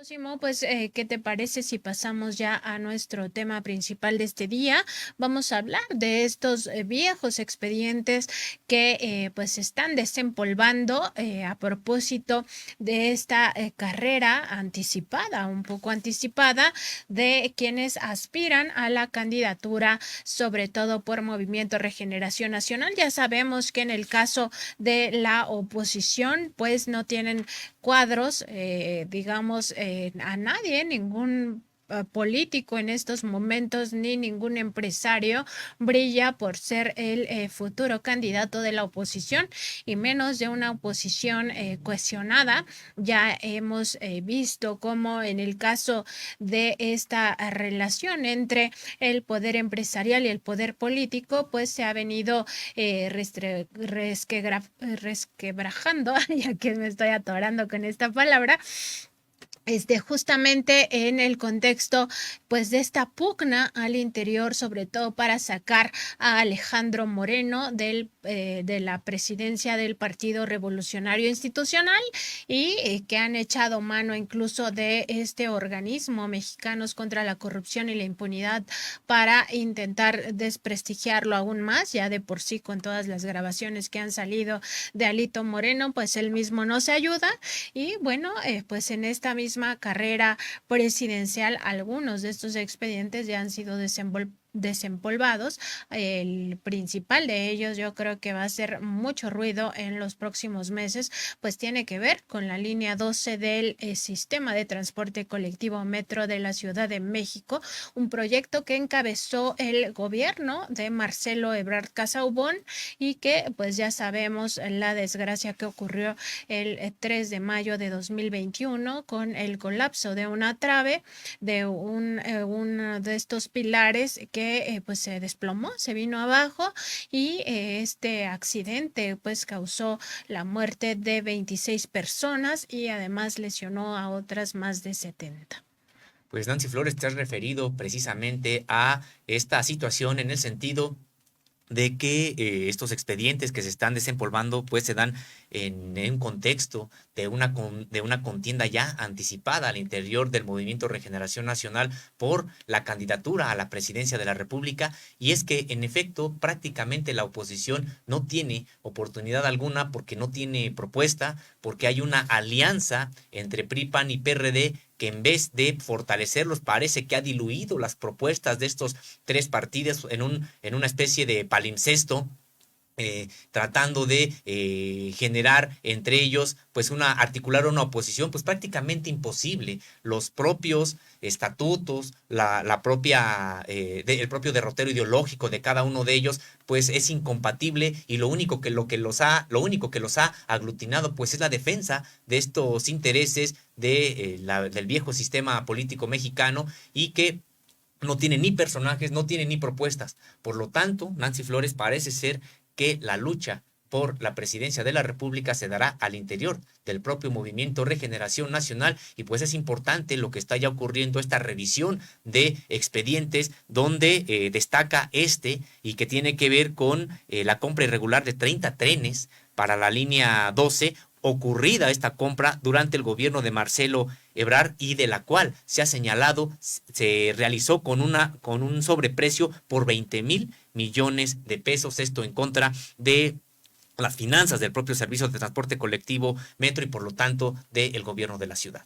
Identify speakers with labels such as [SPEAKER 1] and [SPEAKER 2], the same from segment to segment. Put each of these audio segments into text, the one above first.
[SPEAKER 1] Simo, pues, ¿qué te parece si pasamos ya a nuestro tema principal de este día? Vamos a hablar de estos viejos expedientes que pues se están desempolvando a propósito de esta carrera anticipada, un poco anticipada, de quienes aspiran a la candidatura, sobre todo por Movimiento Regeneración Nacional. Ya sabemos que en el caso de la oposición, pues no tienen cuadros, digamos, a nadie, ningún político en estos momentos ni ningún empresario brilla por ser el futuro candidato de la oposición y menos de una oposición cohesionada. Ya hemos visto cómo en el caso de esta relación entre el poder empresarial y el poder político, pues se ha venido resquebrajando, ya que me estoy atorando con esta palabra, justamente en el contexto pues de esta pugna al interior, sobre todo para sacar a Alejandro Moreno de la presidencia del Partido Revolucionario Institucional y que han echado mano incluso de este organismo Mexicanos contra la Corrupción y la Impunidad para intentar desprestigiarlo aún más, ya de por sí con todas las grabaciones que han salido de Alito Moreno, pues él mismo no se ayuda y bueno, pues en esta misma carrera presidencial, algunos de estos expedientes ya han sido desempolvados. El principal de ellos, yo creo que va a hacer mucho ruido en los próximos meses, pues tiene que ver con la línea 12 del sistema de transporte colectivo Metro de la Ciudad de México, un proyecto que encabezó el gobierno de Marcelo Ebrard Casaubon y que pues ya sabemos la desgracia que ocurrió el 3 de mayo de 2021 con el colapso de una trave de uno de estos pilares que pues se desplomó, se vino abajo y este accidente pues causó la muerte de 26 personas y además lesionó a otras más de 70.
[SPEAKER 2] Pues Nancy Flores, te has referido precisamente a esta situación en el sentido de que estos expedientes que se están desempolvando pues se dan en un contexto de una contienda ya anticipada al interior del Movimiento Regeneración Nacional por la candidatura a la presidencia de la República, y es que en efecto prácticamente la oposición no tiene oportunidad alguna porque no tiene propuesta, porque hay una alianza entre PRI, PAN y PRD que en vez de fortalecerlos parece que ha diluido las propuestas de estos tres partidos en una especie de palimpsesto, tratando de generar entre ellos, pues articular una oposición, pues prácticamente imposible. Los propios estatutos, la propia, el propio derrotero ideológico de cada uno de ellos, pues es incompatible y lo único que los ha aglutinado, pues es la defensa de estos intereses del viejo sistema político mexicano y que no tiene ni personajes, no tiene ni propuestas. Por lo tanto, Nancy Flores parece ser que la lucha por la presidencia de la República se dará al interior del propio Movimiento Regeneración Nacional y pues es importante lo que está ya ocurriendo, esta revisión de expedientes donde destaca y que tiene que ver con la compra irregular de 30 trenes para la línea 12, ocurrida esta compra durante el gobierno de Marcelo Ebrard y de la cual se ha señalado se realizó con un sobreprecio por 20,000 millones de pesos, esto en contra de las finanzas del propio servicio de transporte colectivo Metro y por lo tanto del gobierno de la ciudad.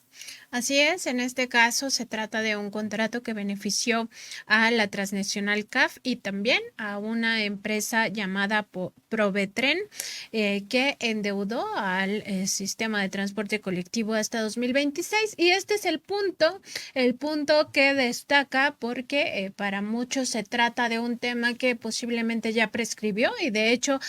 [SPEAKER 1] Así es, en este caso se trata de un contrato que benefició a la transnacional CAF y también a una empresa llamada Provetren, que endeudó al sistema de transporte colectivo hasta 2026. Y este es el punto que destaca porque para muchos se trata de un tema que posiblemente ya prescribió y de hecho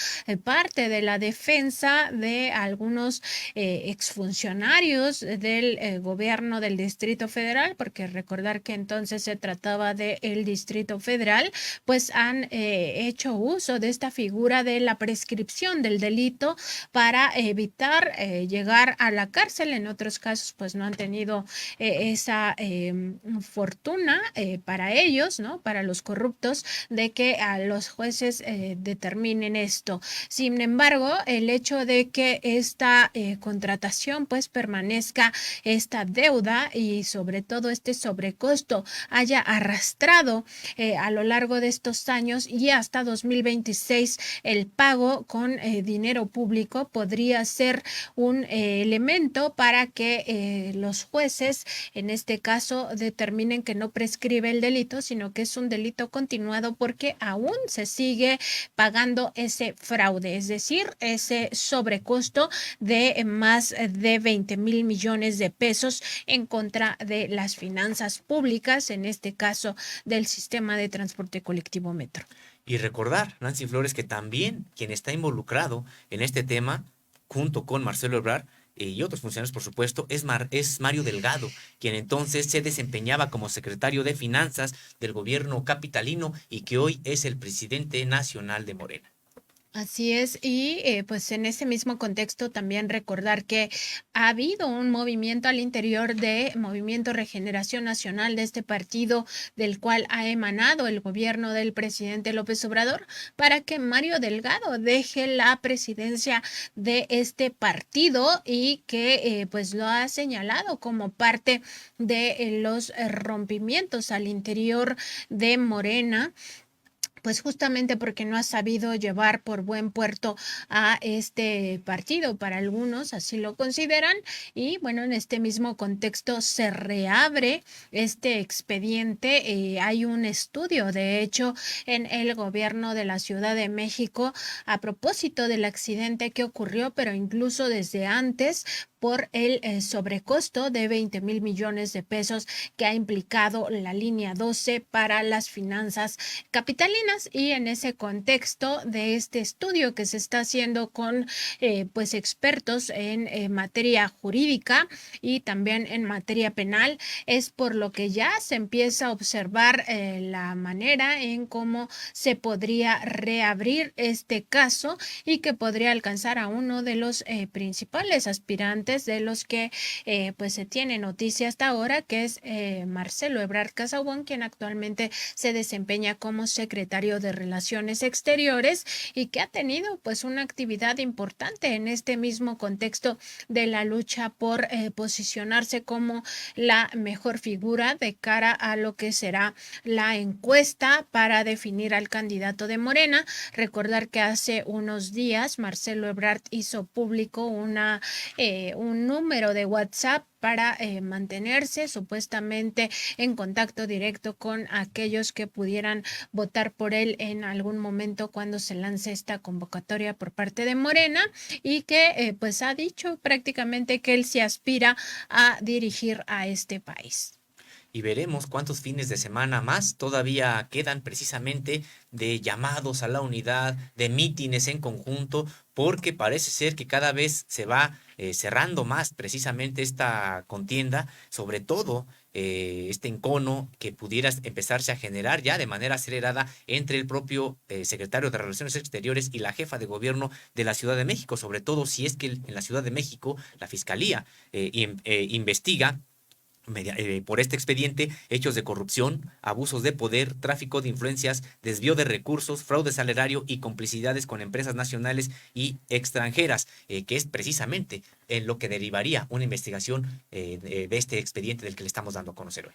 [SPEAKER 1] parte de la defensa de algunos exfuncionarios del gobierno del Distrito Federal, porque recordar que entonces se trataba del Distrito Federal, pues han hecho uso de esta figura de la prescripción del delito para evitar llegar a la cárcel. En otros casos, pues no han tenido esa fortuna para ellos, ¿no? Para los corruptos, de que a los jueces determinen esto. Sin embargo, el hecho de que esta contratación pues permanezca esta deuda y sobre todo este sobrecosto haya arrastrado a lo largo de estos años y hasta 2026 el pago con dinero público podría ser un elemento para que los jueces en este caso determinen que no prescribe el delito, sino que es un delito continuado porque aún se sigue pagando ese fraude, es decir, ese sobrecosto de más de 20,000 millones de pesos en contra de las finanzas públicas, en este caso del sistema de transporte colectivo Metro.
[SPEAKER 2] Y recordar, Nancy Flores, que también quien está involucrado en este tema, junto con Marcelo Ebrard y otros funcionarios, por supuesto, es Mario Delgado, quien entonces se desempeñaba como secretario de Finanzas del gobierno capitalino y que hoy es el presidente nacional de Morena.
[SPEAKER 1] Así es, y pues en ese mismo contexto también recordar que ha habido un movimiento al interior de Movimiento Regeneración Nacional de este partido del cual ha emanado el gobierno del presidente López Obrador para que Mario Delgado deje la presidencia de este partido y que pues lo ha señalado como parte de los rompimientos al interior de Morena, pues justamente porque no ha sabido llevar por buen puerto a este partido, para algunos así lo consideran, y bueno, en este mismo contexto se reabre este expediente. Hay un estudio, de hecho, en el gobierno de la Ciudad de México a propósito del accidente que ocurrió, pero incluso desde antes, por el sobrecosto de 20,000 millones de pesos que ha implicado la línea 12 para las finanzas capitalinas. Y en ese contexto de este estudio que se está haciendo con pues expertos en materia jurídica y también en materia penal, es por lo que ya se empieza a observar la manera en cómo se podría reabrir este caso y que podría alcanzar a uno de los principales aspirantes de los que pues se tiene noticia hasta ahora, que es Marcelo Ebrard Casaubon, quien actualmente se desempeña como secretario de Relaciones Exteriores y que ha tenido pues una actividad importante en este mismo contexto de la lucha por posicionarse como la mejor figura de cara a lo que será la encuesta para definir al candidato de Morena. Recordar que hace unos días Marcelo Ebrard hizo público un número de WhatsApp para mantenerse supuestamente en contacto directo con aquellos que pudieran votar por él en algún momento cuando se lance esta convocatoria por parte de Morena, y que pues ha dicho prácticamente que él se aspira a dirigir a este país.
[SPEAKER 2] Y veremos cuántos fines de semana más todavía quedan precisamente de llamados a la unidad, de mítines en conjunto, porque parece ser que cada vez se va cerrando más precisamente esta contienda, sobre todo este encono que pudiera empezarse a generar ya de manera acelerada entre el propio secretario de Relaciones Exteriores y la jefa de gobierno de la Ciudad de México, sobre todo si es que en la Ciudad de México la Fiscalía investiga por este expediente hechos de corrupción, abusos de poder, tráfico de influencias, desvío de recursos, fraude salarial y complicidades con empresas nacionales y extranjeras, que es precisamente en lo que derivaría una investigación de este expediente del que le estamos dando a conocer hoy.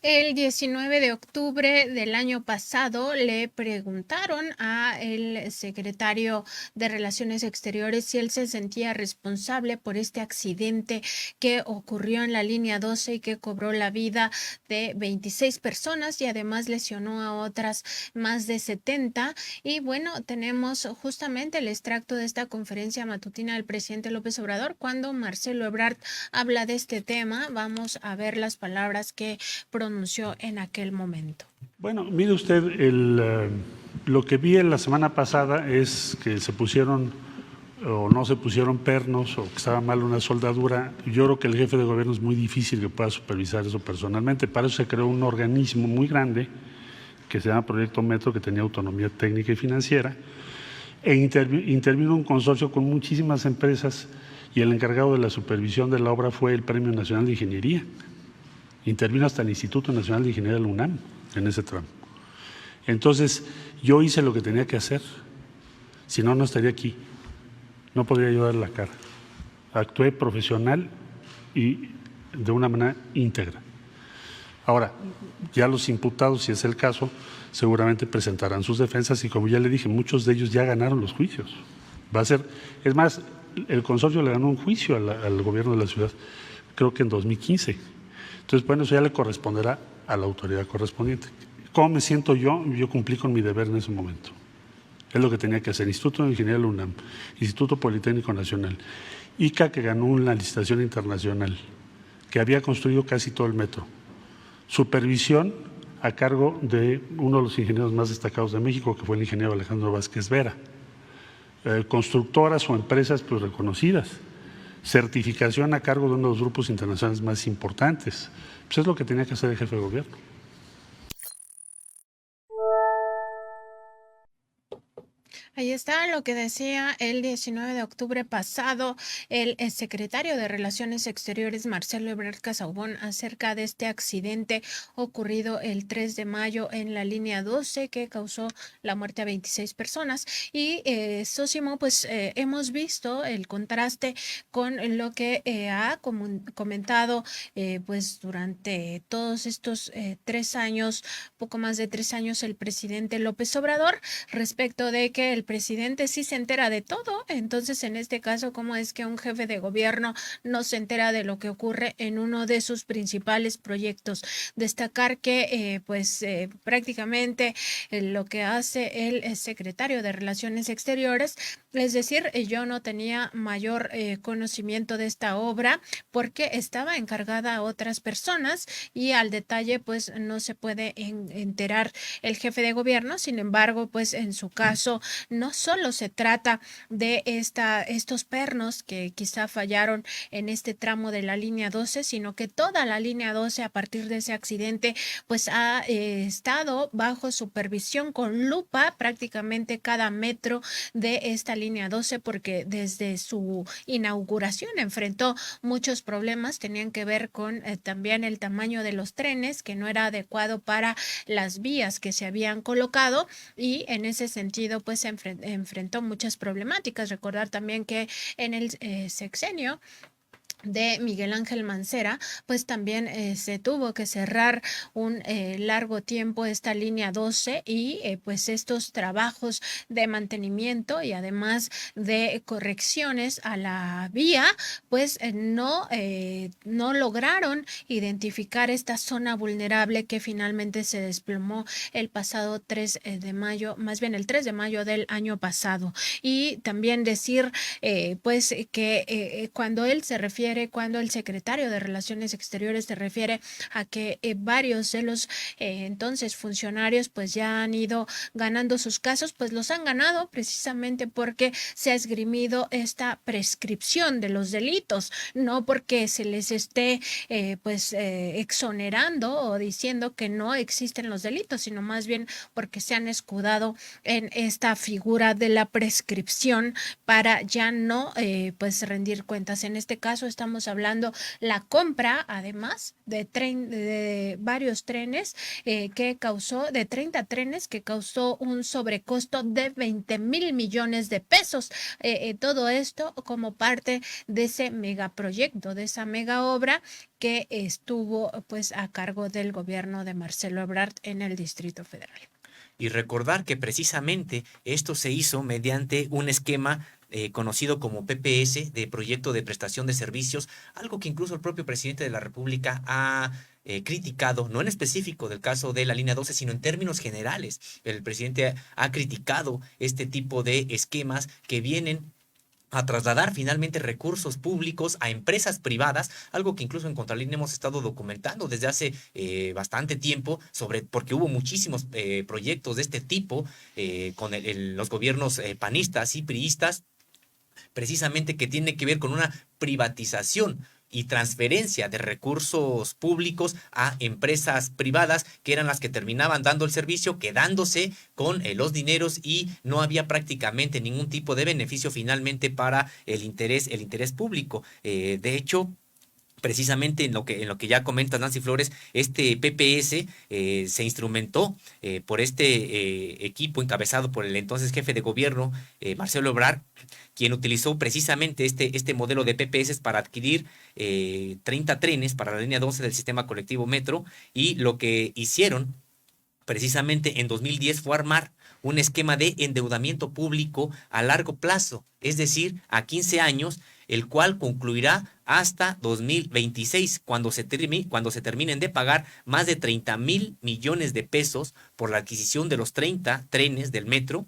[SPEAKER 1] El 19 de octubre del año pasado le preguntaron al secretario de Relaciones Exteriores si él se sentía responsable por este accidente que ocurrió en la línea 12 y que cobró la vida de 26 personas y además lesionó a otras más de 70. Y bueno, tenemos justamente el extracto de esta conferencia matutina del presidente López Obrador cuando Marcelo Ebrard habla de este tema. Vamos a ver las palabras que pronunció en aquel momento.
[SPEAKER 3] Bueno, mire usted, lo que vi en la semana pasada es que se pusieron o no se pusieron pernos o que estaba mal una soldadura. Yo creo que el jefe de gobierno es muy difícil que pueda supervisar eso personalmente. Para eso se creó un organismo muy grande que se llama Proyecto Metro, que tenía autonomía técnica y financiera, e intervino un consorcio con muchísimas empresas y el encargado de la supervisión de la obra fue el Premio Nacional de Ingeniería. Intervino hasta el Instituto Nacional de Ingeniería de la UNAM en ese tramo. Entonces, yo hice lo que tenía que hacer, si no, no estaría aquí. No podría yo dar la cara. Actué profesional y de una manera íntegra. Ahora, ya los imputados, si es el caso, seguramente presentarán sus defensas y, como ya le dije, muchos de ellos ya ganaron los juicios. Va a ser, es más, el consorcio le ganó un juicio al gobierno de la ciudad, creo que en 2015. Entonces, bueno, eso ya le corresponderá a la autoridad correspondiente. ¿Cómo me siento yo? Yo cumplí con mi deber en ese momento. Es lo que tenía que hacer. Instituto de Ingeniería de la UNAM, Instituto Politécnico Nacional, ICA, que ganó una licitación internacional, que había construido casi todo el metro. Supervisión a cargo de uno de los ingenieros más destacados de México, que fue el ingeniero Alejandro Vázquez Vera. Constructoras o empresas pues reconocidas. Certificación a cargo de uno de los grupos internacionales más importantes. Pues es lo que tenía que hacer el jefe de gobierno.
[SPEAKER 1] Ahí está lo que decía el 19 de octubre pasado el secretario de Relaciones Exteriores, Marcelo Ebrard Casaubon, acerca de este accidente ocurrido el 3 de mayo en la línea 12 que causó la muerte a 26 personas. Y Sósimo, pues hemos visto el contraste con lo que ha comentado pues durante todos estos 3 años, poco más de 3 años, el presidente López Obrador, respecto de que el presidente sí se entera de todo. Entonces, en este caso, ¿cómo es que un jefe de gobierno no se entera de lo que ocurre en uno de sus principales proyectos? Destacar que prácticamente lo que hace el secretario de Relaciones Exteriores, es decir, yo no tenía mayor conocimiento de esta obra porque estaba encargada a otras personas y al detalle pues no se puede enterar el jefe de gobierno. Sin embargo, pues en su caso no solo se trata de estos pernos que quizá fallaron en este tramo de la línea 12, sino que toda la línea 12 a partir de ese accidente pues ha estado bajo supervisión con lupa prácticamente cada metro de esta línea 12, porque desde su inauguración enfrentó muchos problemas. Tenían que ver con también el tamaño de los trenes, que no era adecuado para las vías que se habían colocado, y en ese sentido pues se enfrentó muchas problemáticas. Recordar también que en el sexenio de Miguel Ángel Mancera, pues también se tuvo que cerrar un largo tiempo esta línea 12 y pues estos trabajos de mantenimiento y además de correcciones a la vía, pues no lograron identificar esta zona vulnerable que finalmente se desplomó el pasado 3 de mayo, más bien el 3 de mayo del año pasado. Y también decir pues que cuando el secretario de Relaciones Exteriores se refiere a que varios de los entonces funcionarios pues ya han ido ganando sus casos, pues los han ganado precisamente porque se ha esgrimido esta prescripción de los delitos, no porque se les esté exonerando o diciendo que no existen los delitos, sino más bien porque se han escudado en esta figura de la prescripción para ya no rendir cuentas. En este caso estamos hablando la compra, además, de varios trenes que causó, de 30 trenes que causó un sobrecosto de 20,000 millones de pesos. Todo esto como parte de ese megaproyecto, de esa mega obra que estuvo pues a cargo del gobierno de Marcelo Ebrard en el Distrito Federal.
[SPEAKER 2] Y recordar que precisamente esto se hizo mediante un esquema conocido como PPS, de Proyecto de Prestación de Servicios, algo que incluso el propio presidente de la República ha criticado, no en específico del caso de la línea 12, sino en términos generales. El presidente ha criticado este tipo de esquemas que vienen a trasladar finalmente recursos públicos a empresas privadas, algo que incluso en Contralínea hemos estado documentando desde hace bastante tiempo, porque hubo muchísimos proyectos de este tipo con los gobiernos panistas y priistas, precisamente que tiene que ver con una privatización y transferencia de recursos públicos a empresas privadas, que eran las que terminaban dando el servicio, quedándose con los dineros, y no había prácticamente ningún tipo de beneficio finalmente para el interés público. De hecho, precisamente en lo que ya comentas, Nancy Flores, este PPS se instrumentó por este equipo encabezado por el entonces jefe de gobierno, Marcelo Ebrard, quien utilizó precisamente este modelo de PPS para adquirir 30 trenes para la línea 12 del sistema colectivo Metro, y lo que hicieron precisamente en 2010 fue armar un esquema de endeudamiento público a largo plazo, es decir, a 15 años, el cual concluirá hasta 2026, cuando se terminen de pagar más de 30,000 millones de pesos por la adquisición de los 30 trenes del metro,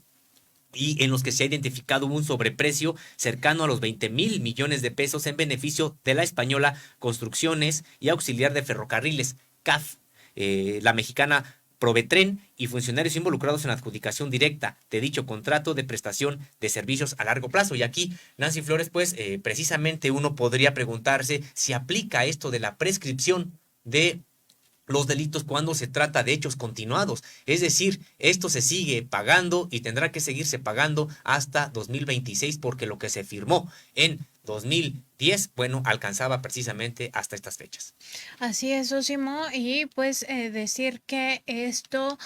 [SPEAKER 2] y en los que se ha identificado un sobreprecio cercano a los 20,000 millones de pesos en beneficio de la española Construcciones y Auxiliar de Ferrocarriles, CAF, la mexicana Provetren, y funcionarios involucrados en la adjudicación directa de dicho contrato de prestación de servicios a largo plazo. Y aquí, Nancy Flores, pues precisamente uno podría preguntarse si aplica esto de la prescripción de los delitos cuando se trata de hechos continuados. Es decir, esto se sigue pagando y tendrá que seguirse pagando hasta 2026, porque lo que se firmó en 2010, bueno, alcanzaba precisamente hasta estas fechas.
[SPEAKER 1] Así es, Osimo, y pues decir que esto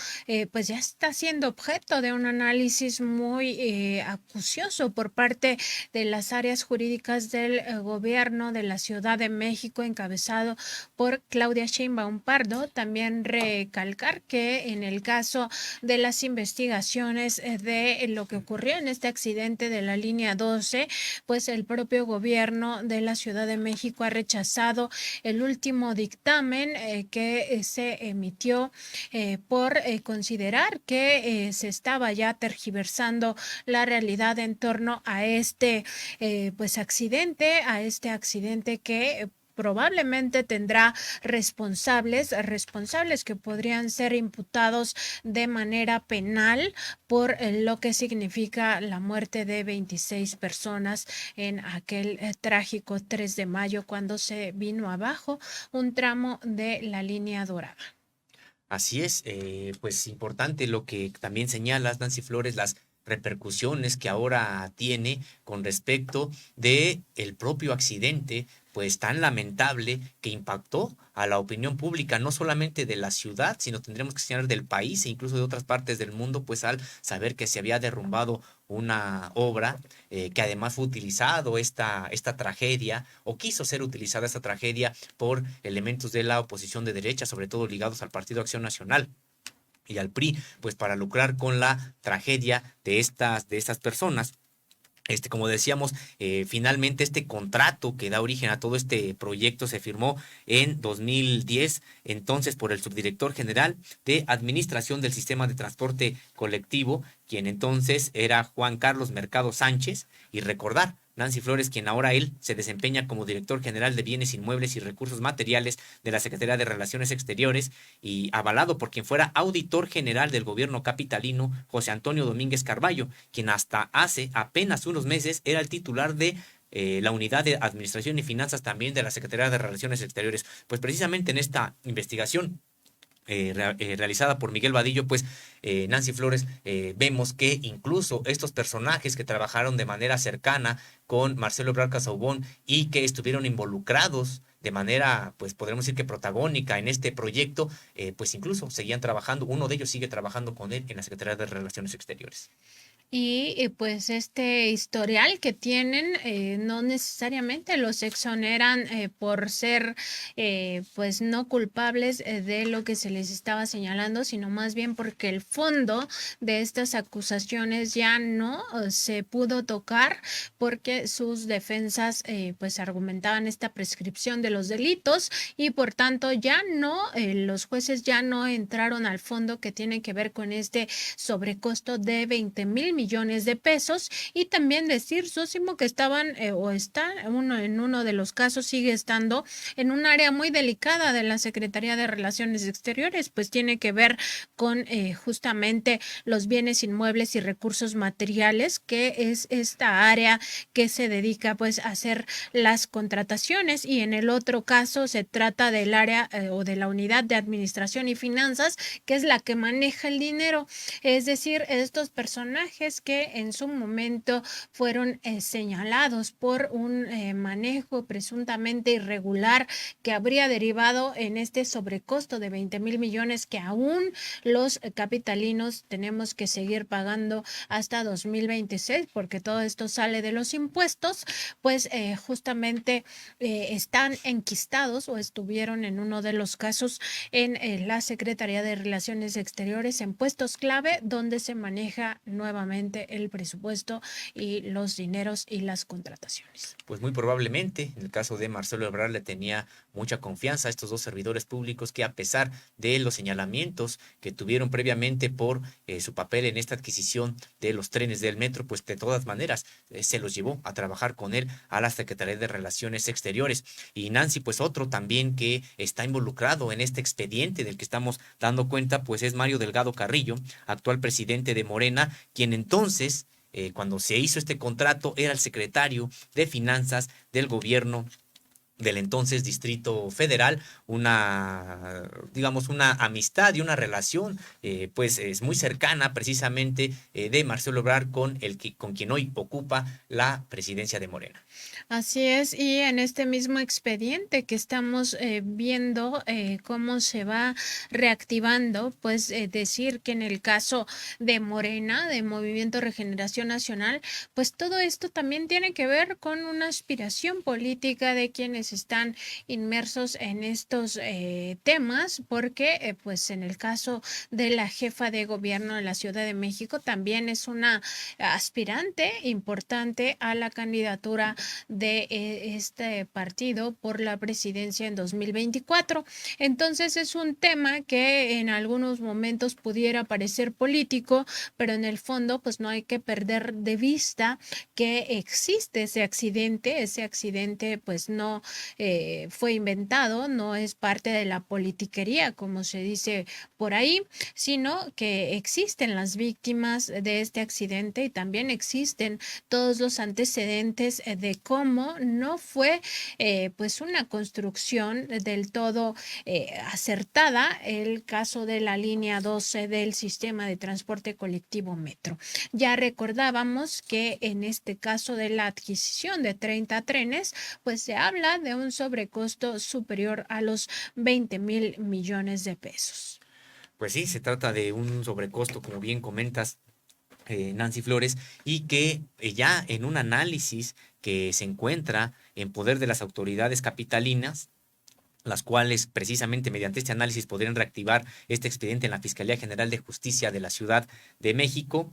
[SPEAKER 1] pues ya está siendo objeto de un análisis muy acucioso por parte de las áreas jurídicas del gobierno de la Ciudad de México, encabezado por Claudia Sheinbaum Pardo. También recalcar que en el caso de las investigaciones de lo que ocurrió en este accidente de la línea 12, pues el propio gobierno de la Ciudad de México ha rechazado el último dictamen que se emitió por considerar que se estaba ya tergiversando la realidad en torno a este pues accidente, que probablemente tendrá responsables que podrían ser imputados de manera penal por lo que significa la muerte de 26 personas en aquel trágico 3 de mayo, cuando se vino abajo un tramo de la línea dorada.
[SPEAKER 2] Así es, pues importante lo que también señalas, Nancy Flores, las repercusiones que ahora tiene con respecto de el propio accidente, pues tan lamentable, que impactó a la opinión pública, no solamente de la ciudad, sino tendremos que señalar del país e incluso de otras partes del mundo, pues al saber que se había derrumbado una obra, que además fue utilizado esta tragedia, o quiso ser utilizada esta tragedia por elementos de la oposición de derecha, sobre todo ligados al Partido Acción Nacional y al PRI, pues para lucrar con la tragedia de estas personas. Como decíamos, finalmente este contrato que da origen a todo este proyecto se firmó en 2010, entonces por el subdirector general de Administración del Sistema de Transporte Colectivo, quien entonces era Juan Carlos Mercado Sánchez, y recordar, Nancy Flores, quien ahora él se desempeña como director general de Bienes Inmuebles y Recursos Materiales de la Secretaría de Relaciones Exteriores, y avalado por quien fuera auditor general del gobierno capitalino, José Antonio Domínguez Carballo, quien hasta hace apenas unos meses era el titular de la Unidad de Administración y Finanzas también de la Secretaría de Relaciones Exteriores. Pues precisamente en esta investigación realizada por Miguel Vadillo, pues Nancy Flores, vemos que incluso estos personajes que trabajaron de manera cercana con Marcelo Ebrard Casaubon y que estuvieron involucrados de manera, pues podremos decir que protagónica en este proyecto, pues incluso seguían trabajando, uno de ellos sigue trabajando con él en la Secretaría de Relaciones Exteriores.
[SPEAKER 1] Y pues este historial que tienen no necesariamente los exoneran por ser pues no culpables de lo que se les estaba señalando, sino más bien porque el fondo de estas acusaciones ya no se pudo tocar, porque sus defensas pues argumentaban esta prescripción de los delitos, y por tanto ya no, los jueces ya no entraron al fondo que tiene que ver con este sobrecosto de 20,000 millones de pesos. Y también decir, Sósimo, que estaban o está en uno de los casos, sigue estando en un área muy delicada de la Secretaría de Relaciones Exteriores, pues tiene que ver con justamente los bienes inmuebles y recursos materiales, que es esta área que se dedica pues a hacer las contrataciones, y en el otro caso se trata del área o de la Unidad de Administración y Finanzas, que es la que maneja el dinero. Es decir, estos personajes trenes que en su momento fueron señalados por un manejo presuntamente irregular que habría derivado en este sobrecosto de 20,000 millones que aún los capitalinos tenemos que seguir pagando hasta 2026, porque todo esto sale de los impuestos, pues justamente están enquistados o estuvieron en uno de los casos en la Secretaría de Relaciones Exteriores en puestos clave donde se maneja nuevamente el presupuesto y los dineros y las contrataciones.
[SPEAKER 2] Pues muy probablemente, en el caso de Marcelo Ebrard, le tenía mucha confianza a estos dos servidores públicos que, a pesar de los señalamientos que tuvieron previamente por su papel en esta adquisición de los trenes del metro, pues de todas maneras se los llevó a trabajar con él a la Secretaría de Relaciones Exteriores. Y Nancy, pues otro también que está involucrado en este expediente del que estamos dando cuenta, pues es Mario Delgado Carrillo, actual presidente de Morena, quien entonces, cuando se hizo este contrato, era el secretario de Finanzas del gobierno del entonces Distrito Federal, digamos, una amistad y una relación, pues es muy cercana precisamente de Marcelo Ebrard con quien hoy ocupa la presidencia de Morena.
[SPEAKER 1] Así es, y en este mismo expediente que estamos viendo cómo se va reactivando, pues decir que en el caso de Morena, de Movimiento Regeneración Nacional, pues todo esto también tiene que ver con una aspiración política de quienes están inmersos en estos temas, porque pues en el caso de la jefa de gobierno de la Ciudad de México también es una aspirante importante a la candidatura de este partido por la presidencia en 2024. Entonces es un tema que en algunos momentos pudiera parecer político, pero en el fondo pues no hay que perder de vista que existe ese accidente pues no fue inventado, no es parte de la politiquería como se dice por ahí, sino que existen las víctimas de este accidente y también existen todos los antecedentes de cómo no fue pues una construcción del todo acertada el caso de la línea 12 del sistema de transporte colectivo Metro. Ya recordábamos que en este caso de la adquisición de 30 trenes, pues se habla de un sobrecosto superior a los 20,000 millones de pesos.
[SPEAKER 2] Pues sí, se trata de un sobrecosto, como bien comentas, Nancy Flores, y que ya en un análisis que se encuentra en poder de las autoridades capitalinas, las cuales precisamente mediante este análisis podrían reactivar este expediente en la Fiscalía General de Justicia de la Ciudad de México.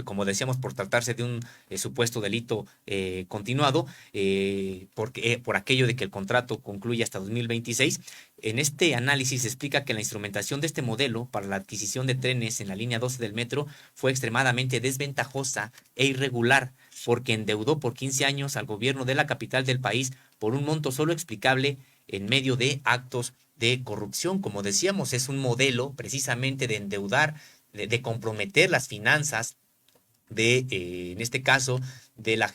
[SPEAKER 2] Como decíamos, por tratarse de un supuesto delito continuado, por aquello de que el contrato concluye hasta 2026. En este análisis se explica que la instrumentación de este modelo para la adquisición de trenes en la línea 12 del metro fue extremadamente desventajosa e irregular, porque endeudó por 15 años al gobierno de la capital del país por un monto solo explicable en medio de actos de corrupción. Como decíamos, es un modelo precisamente de endeudar, de comprometer las finanzas en este caso, de la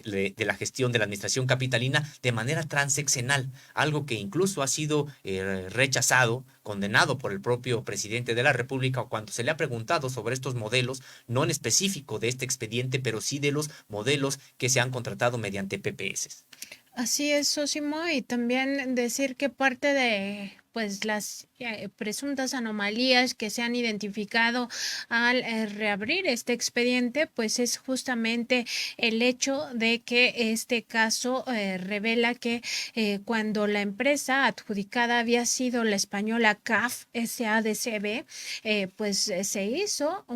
[SPEAKER 2] gestión de la administración capitalina de manera transeccional, algo que incluso ha sido rechazado, condenado por el propio presidente de la República cuando se le ha preguntado sobre estos modelos, no en específico de este expediente, pero sí de los modelos que se han contratado mediante PPS.
[SPEAKER 1] Así es, Sósimo, y también decir que parte de pues las presuntas anomalías que se han identificado al reabrir este expediente, pues es justamente el hecho de que este caso revela que cuando la empresa adjudicada había sido la española CAF SADCB, pues se hizo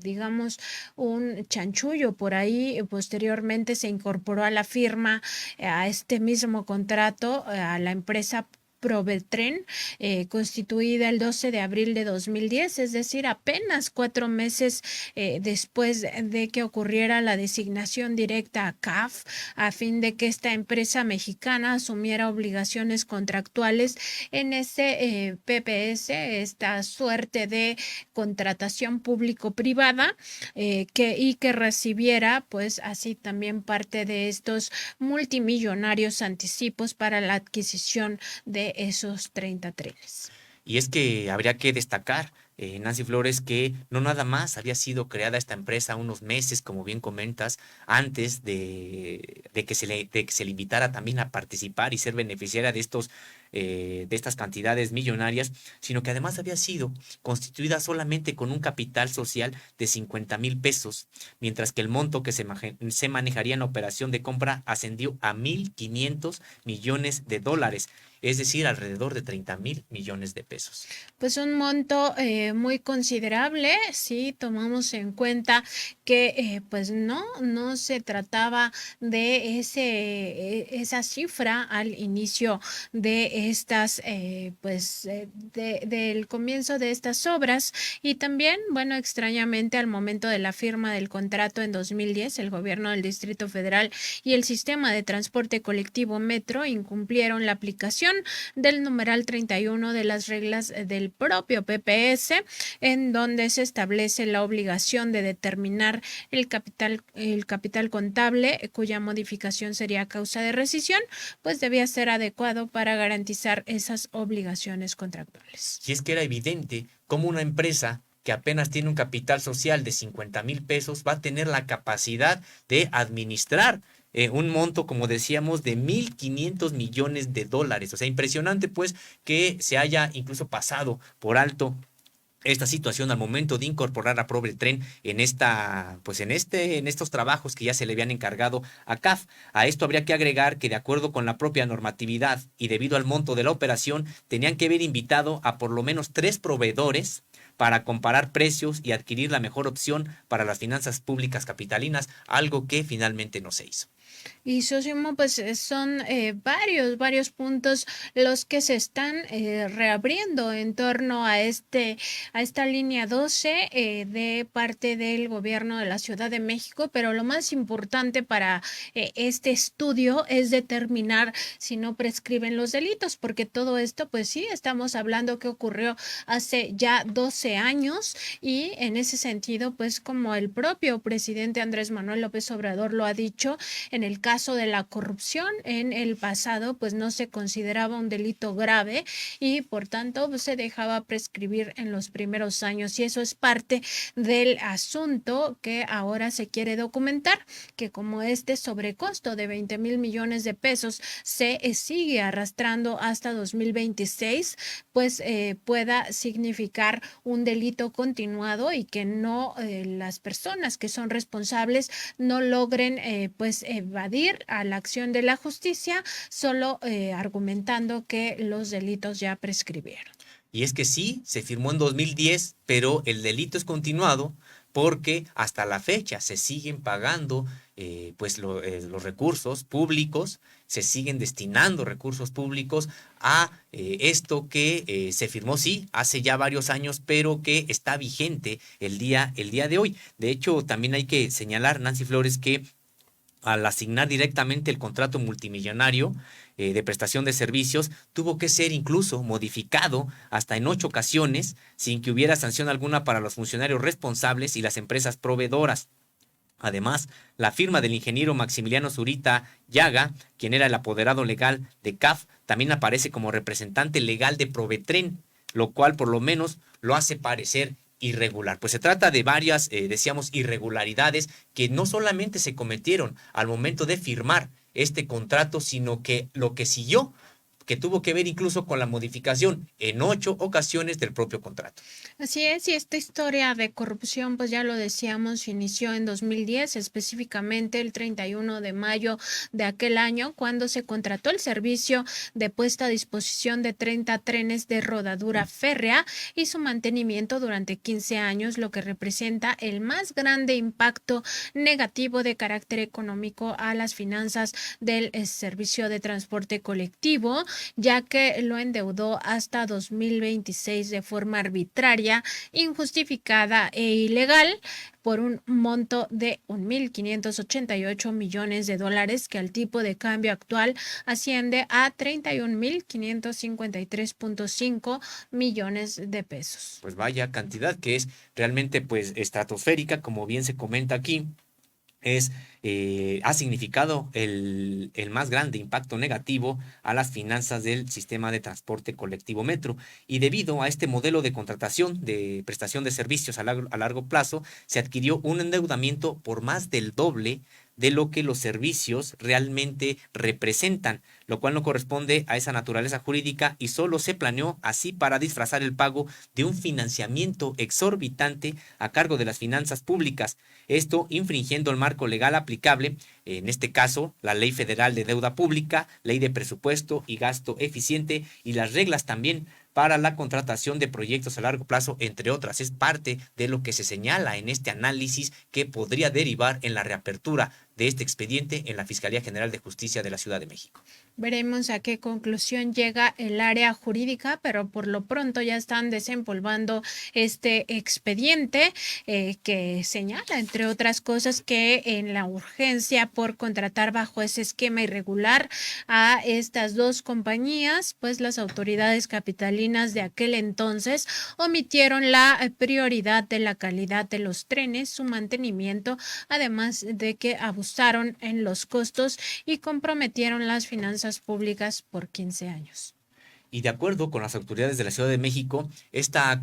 [SPEAKER 1] digamos, un chanchullo por ahí, posteriormente se incorporó a la firma, a este mismo contrato, a la empresa Provetren, constituida el 12 de abril de 2010, es decir, apenas 4 meses después de que ocurriera la designación directa a CAF, a fin de que esta empresa mexicana asumiera obligaciones contractuales en ese PPS, esta suerte de contratación público-privada, y que recibiera pues así también parte de estos multimillonarios anticipos para la adquisición de esos 30 trenes.
[SPEAKER 2] Y es que habría que destacar Nancy Flores, que no nada más había sido creada esta empresa unos meses, como bien comentas, antes de que se le invitara también a participar y ser beneficiaria de estas cantidades millonarias, sino que además había sido constituida solamente con un capital social de 50,000 pesos, mientras que el monto que se manejaría en la operación de compra ascendió a 1,500 millones de dólares, es decir, alrededor de 30,000 millones de pesos.
[SPEAKER 1] Pues un monto muy considerable, si tomamos en cuenta que pues no se trataba de esa cifra al inicio de estas, del comienzo de estas obras. Y también, bueno, extrañamente al momento de la firma del contrato en 2010, el gobierno del Distrito Federal y el sistema de transporte colectivo Metro incumplieron la aplicación del numeral 31 de las reglas del propio PPS, en donde se establece la obligación de determinar el capital contable, cuya modificación sería causa de rescisión, pues debía ser adecuado para garantizar esas obligaciones contractuales.
[SPEAKER 2] Y es que era evidente cómo una empresa que apenas tiene un capital social de 50,000 pesos va a tener la capacidad de administrar un monto, como decíamos, de 1,500 millones de dólares. O sea, impresionante pues que se haya incluso pasado por alto esta situación al momento de incorporar a Provetren en estos trabajos que ya se le habían encargado a CAF. A esto habría que agregar que, de acuerdo con la propia normatividad y debido al monto de la operación, tenían que haber invitado a por lo menos 3 proveedores para comparar precios y adquirir la mejor opción para las finanzas públicas capitalinas, algo que finalmente no se hizo.
[SPEAKER 1] Y Sosimo, pues son varios puntos los que se están reabriendo en torno a esta línea 12 de parte del gobierno de la Ciudad de México, pero lo más importante para este estudio es determinar si no prescriben los delitos, porque todo esto, pues sí, estamos hablando que ocurrió hace ya 12 años y en ese sentido, pues como el propio presidente Andrés Manuel López Obrador lo ha dicho, en el caso de la corrupción en el pasado, pues no se consideraba un delito grave y por tanto pues, se dejaba prescribir en los primeros años, y eso es parte del asunto que ahora se quiere documentar, que como este sobrecosto de 20,000 millones de pesos se sigue arrastrando hasta 2026, pues pueda significar un delito continuado y que no las personas que son responsables no logren pues evadir a la acción de la justicia, solo argumentando que los delitos ya prescribieron.
[SPEAKER 2] Y es que sí, se firmó en 2010, pero el delito es continuado porque hasta la fecha se siguen pagando los recursos públicos, se siguen destinando recursos públicos a esto que se firmó, sí, hace ya varios años, pero que está vigente el día de hoy. De hecho, también hay que señalar, Nancy Flores, que al asignar directamente el contrato multimillonario de prestación de servicios, tuvo que ser incluso modificado hasta en 8 ocasiones sin que hubiera sanción alguna para los funcionarios responsables y las empresas proveedoras. Además, la firma del ingeniero Maximiliano Zurita Llaga, quien era el apoderado legal de CAF, también aparece como representante legal de Provetren, lo cual por lo menos lo hace parecer irregular. Pues se trata de varias, decíamos, irregularidades que no solamente se cometieron al momento de firmar este contrato, sino que lo que siguió, que tuvo que ver incluso con la modificación en 8 ocasiones del propio contrato.
[SPEAKER 1] Así es, y esta historia de corrupción, pues ya lo decíamos, inició en 2010, específicamente el 31 de mayo de aquel año, cuando se contrató el servicio de puesta a disposición de 30 trenes de rodadura férrea y su mantenimiento durante 15 años, lo que representa el más grande impacto negativo de carácter económico a las finanzas del servicio de transporte colectivo, ya que lo endeudó hasta 2026 de forma arbitraria, injustificada e ilegal por un monto de 1,588 millones de dólares, que al tipo de cambio actual asciende a 31,553.5 millones de pesos.
[SPEAKER 2] Pues vaya cantidad que es realmente pues estratosférica, como bien se comenta aquí. Es ha significado el más grande impacto negativo a las finanzas del sistema de transporte colectivo Metro. Y debido a este modelo de contratación de prestación de servicios a largo plazo, se adquirió un endeudamiento por más del doble de lo que los servicios realmente representan, lo cual no corresponde a esa naturaleza jurídica y solo se planeó así para disfrazar el pago de un financiamiento exorbitante a cargo de las finanzas públicas. Esto infringiendo el marco legal aplicable, en este caso la Ley Federal de Deuda Pública, Ley de Presupuesto y Gasto Eficiente y las reglas también para la contratación de proyectos a largo plazo, entre otras. Es parte de lo que se señala en este análisis que podría derivar en la reapertura de este expediente en la Fiscalía General de Justicia de la Ciudad de México.
[SPEAKER 1] Veremos a qué conclusión llega el área jurídica, pero por lo pronto ya están desempolvando este expediente que señala, entre otras cosas, que en la urgencia por contratar bajo ese esquema irregular a estas dos compañías, pues las autoridades capitalinas de aquel entonces omitieron la prioridad de la calidad de los trenes, su mantenimiento, además de que abusaron en los costos y comprometieron las finanzas públicas por 15 años.
[SPEAKER 2] Y de acuerdo con las autoridades de la Ciudad de México, esta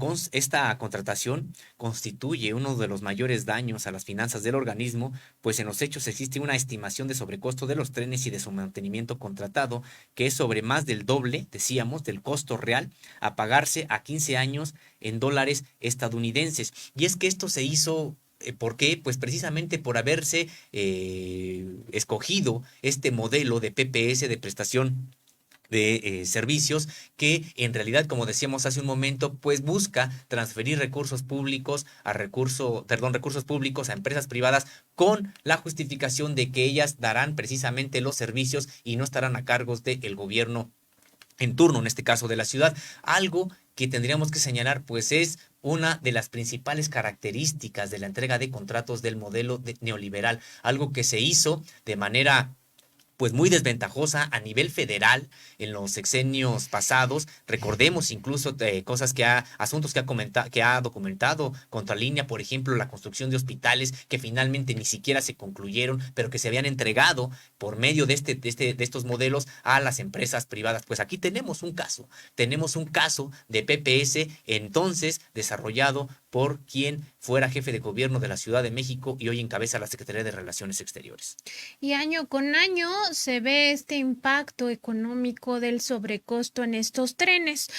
[SPEAKER 2] contratación constituye uno de los mayores daños a las finanzas del organismo, pues en los hechos existe una estimación de sobrecosto de los trenes y de su mantenimiento contratado, que es sobre más del doble, decíamos, del costo real a pagarse a 15 años en dólares estadounidenses. Y es que esto se hizo... ¿Por qué? Pues precisamente por haberse escogido este modelo de PPS, de prestación de servicios, que en realidad, como decíamos hace un momento, pues busca transferir recursos públicos recursos públicos a empresas privadas con la justificación de que ellas darán precisamente los servicios y no estarán a cargo del gobierno en turno, en este caso de la ciudad. Algo que tendríamos que señalar, pues es una de las principales características de la entrega de contratos del modelo neoliberal, algo que se hizo de manera pues muy desventajosa a nivel federal en los sexenios pasados. Recordemos incluso asuntos que ha documentado Contralínea, por ejemplo, la construcción de hospitales que finalmente ni siquiera se concluyeron, pero que se habían entregado por medio de estos modelos a las empresas privadas. Pues aquí tenemos un caso de PPS entonces desarrollado por quien fuera jefe de gobierno de la Ciudad de México y hoy encabeza la Secretaría de Relaciones Exteriores.
[SPEAKER 1] Y año con año se ve este impacto económico del sobrecosto en estos trenes.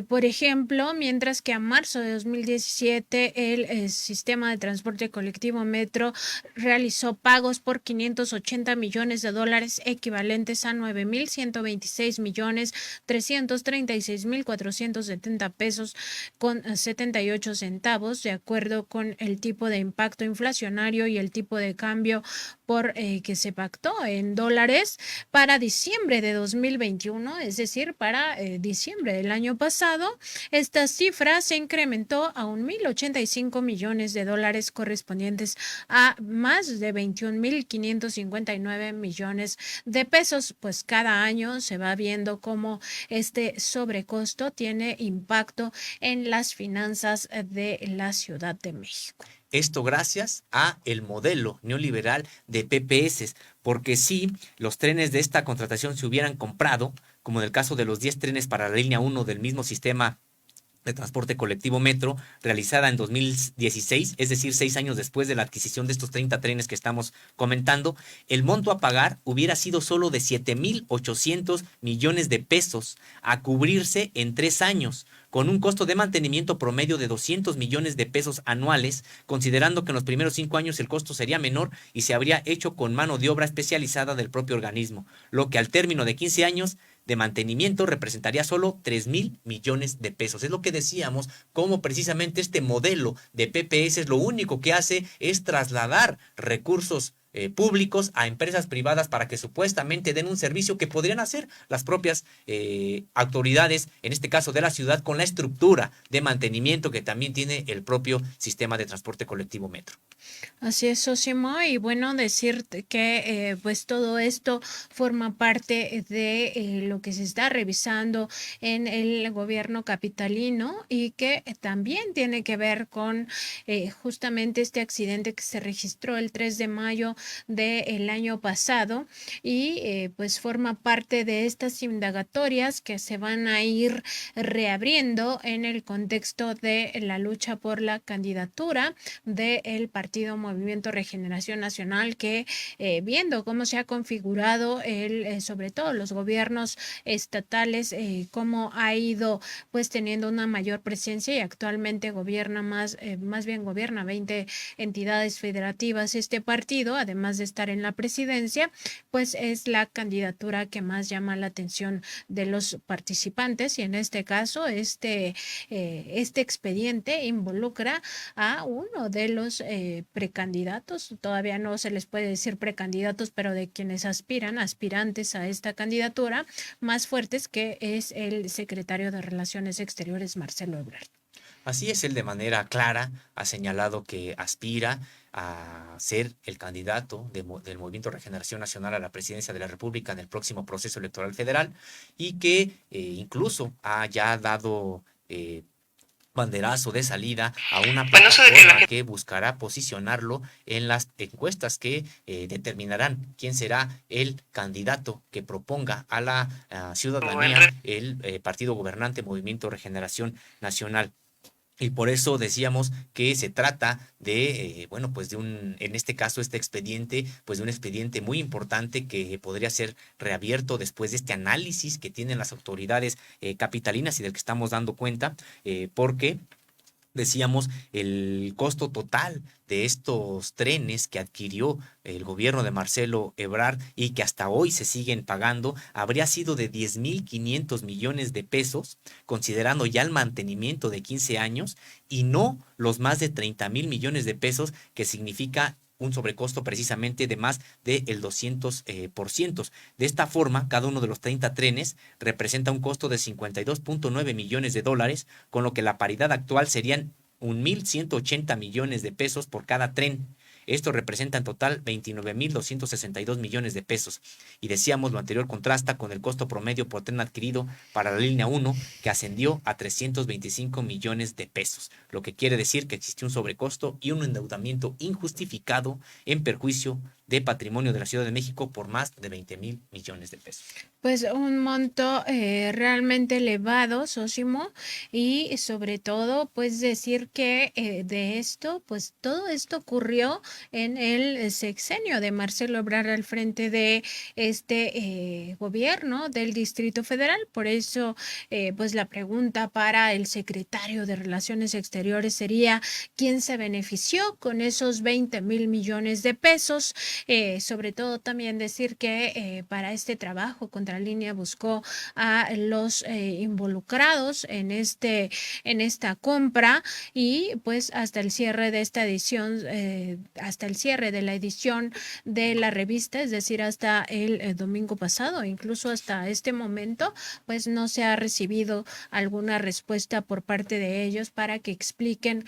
[SPEAKER 1] Por ejemplo, mientras que a marzo de 2017 el sistema de transporte colectivo Metro realizó pagos por 580 millones de dólares, equivalentes a 9.126 millones 336.470 pesos con 78 centavos, de acuerdo con el tipo de impacto inflacionario y el tipo de cambio por que se pactó en dólares para diciembre de 2021, es decir, para diciembre del año pasado. Esta cifra se incrementó a 1.085 millones de dólares, correspondientes a más de 21.559 millones de pesos. Pues cada año se va viendo cómo este sobrecosto tiene impacto en las finanzas de la Ciudad de México.
[SPEAKER 2] Esto gracias a el modelo neoliberal de PPS, porque si los trenes de esta contratación se hubieran comprado, como en el caso de los 10 trenes para la línea 1 del mismo sistema de transporte colectivo Metro, realizada en 2016, es decir, 6 años después de la adquisición de estos 30 trenes que estamos comentando, el monto a pagar hubiera sido solo de 7.800 millones de pesos a cubrirse en 3 años, con un costo de mantenimiento promedio de 200 millones de pesos anuales, considerando que en los primeros 5 años el costo sería menor y se habría hecho con mano de obra especializada del propio organismo, lo que al término de 15 años de mantenimiento representaría solo 3.000 millones de pesos. Es lo que decíamos, cómo precisamente este modelo de PPS lo único que hace es trasladar recursos públicos a empresas privadas para que supuestamente den un servicio que podrían hacer las propias autoridades, en este caso de la ciudad, con la estructura de mantenimiento que también tiene el propio sistema de transporte colectivo Metro.
[SPEAKER 1] Así es, Sosimo, y bueno, decirte que pues todo esto forma parte de lo que se está revisando en el gobierno capitalino y que también tiene que ver con justamente este accidente que se registró el 3 de mayo del año pasado y pues forma parte de estas indagatorias que se van a ir reabriendo en el contexto de la lucha por la candidatura del partido Movimiento Regeneración Nacional, que viendo cómo se ha configurado sobre todo los gobiernos estatales, cómo ha ido pues teniendo una mayor presencia y actualmente gobierna más bien gobierna 20 entidades federativas este partido, además de estar en la presidencia, pues es la candidatura que más llama la atención de los participantes y en este caso este expediente involucra a uno de los precandidatos, todavía no se les puede decir precandidatos, pero de quienes aspirantes a esta candidatura más fuertes, que es el secretario de Relaciones Exteriores, Marcelo Ebrard.
[SPEAKER 2] Así es, él de manera clara ha señalado que aspira a ser el candidato del Movimiento Regeneración Nacional a la presidencia de la República en el próximo proceso electoral federal y que incluso ha ya dado banderazo de salida a una plataforma que buscará posicionarlo en las encuestas que determinarán quién será el candidato que proponga a la ciudadanía el partido gobernante Movimiento Regeneración Nacional. Y por eso decíamos que se trata de, bueno, pues en este caso, este expediente, pues de un expediente muy importante que podría ser reabierto después de este análisis que tienen las autoridades capitalinas y del que estamos dando cuenta, porque decíamos, el costo total de estos trenes que adquirió el gobierno de Marcelo Ebrard y que hasta hoy se siguen pagando, habría sido de 10.500 millones de pesos, considerando ya el mantenimiento de 15 años y no los más de 30.000 millones de pesos que significa un sobrecosto precisamente de más del 200%. De esta forma, cada uno de los 30 trenes representa un costo de 52.9 millones de dólares, con lo que la paridad actual serían 1.180 millones de pesos por cada tren. Esto representa en total 29.262 millones de pesos. Y decíamos, lo anterior contrasta con el costo promedio por tren adquirido para la línea 1, que ascendió a 325 millones de pesos, lo que quiere decir que existió un sobrecosto y un endeudamiento injustificado en perjuicio de patrimonio de la Ciudad de México por más de 20.000 millones de pesos.
[SPEAKER 1] Pues un monto realmente elevado, Sósimo, y sobre todo, pues decir que de esto, pues todo esto ocurrió en el sexenio de Marcelo Ebrard al frente de este gobierno del Distrito Federal. Por eso, pues la pregunta para el secretario de Relaciones Exteriores sería, ¿quién se benefició con esos 20.000 millones de pesos? Sobre todo también decir que para este trabajo Contralínea buscó a los involucrados en esta compra y pues hasta el cierre de esta edición, hasta el cierre de la edición de la revista, es decir, hasta el domingo pasado, incluso hasta este momento, pues no se ha recibido alguna respuesta por parte de ellos para que expliquen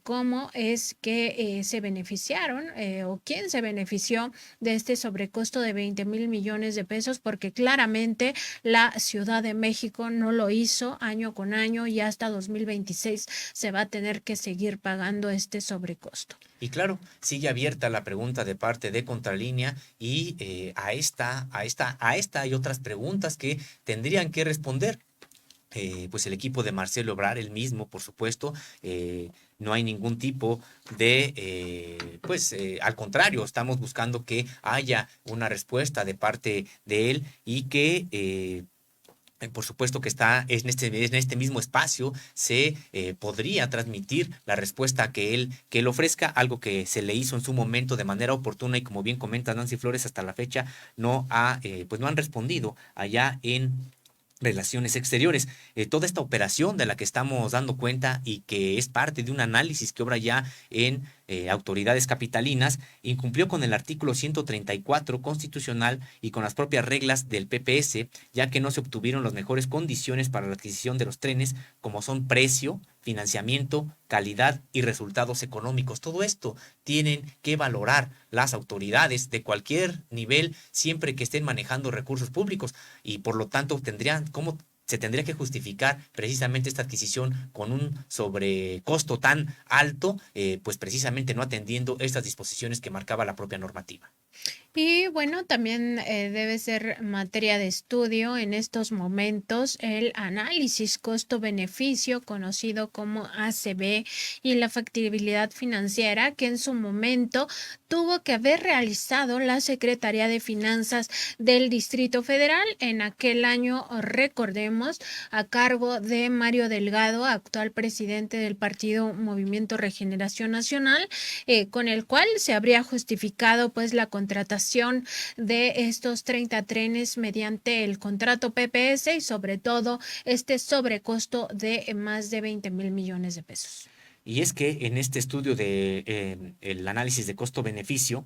[SPEAKER 1] cómo es que se beneficiaron o quién se benefició de este sobrecosto de 20.000 millones de pesos, porque claramente la Ciudad de México no lo hizo año con año y hasta 2026 se va a tener que seguir pagando este sobrecosto.
[SPEAKER 2] Y claro, sigue abierta la pregunta de parte de Contralínea y a esta y otras preguntas que tendrían que responder. Pues el equipo de Marcelo Ebrard, el mismo, por supuesto, no hay ningún tipo de, al contrario, estamos buscando que haya una respuesta de parte de él y que por supuesto que está en este mismo espacio, se podría transmitir la respuesta que él ofrezca, algo que se le hizo en su momento de manera oportuna y como bien comenta Nancy Flores, hasta la fecha no han respondido allá en Relaciones Exteriores. Toda esta operación de la que estamos dando cuenta y que es parte de un análisis que obra ya en autoridades capitalinas, incumplió con el artículo 134 constitucional y con las propias reglas del PPS, ya que no se obtuvieron las mejores condiciones para la adquisición de los trenes, como son precio, financiamiento, calidad y resultados económicos. Todo esto tienen que valorar las autoridades de cualquier nivel siempre que estén manejando recursos públicos y por lo tanto se tendría que justificar precisamente esta adquisición con un sobrecosto tan alto, pues precisamente no atendiendo estas disposiciones que marcaba la propia normativa.
[SPEAKER 1] Y bueno, también debe ser materia de estudio en estos momentos el análisis costo-beneficio, conocido como ACB, y la factibilidad financiera que en su momento tuvo que haber realizado la Secretaría de Finanzas del Distrito Federal en aquel año, recordemos, a cargo de Mario Delgado, actual presidente del partido Movimiento Regeneración Nacional, con el cual se habría justificado pues la contratación de estos 30 trenes mediante el contrato PPS y sobre todo este sobrecosto de más de 20,000 millones de pesos.
[SPEAKER 2] Y es que en este estudio de el análisis de costo-beneficio,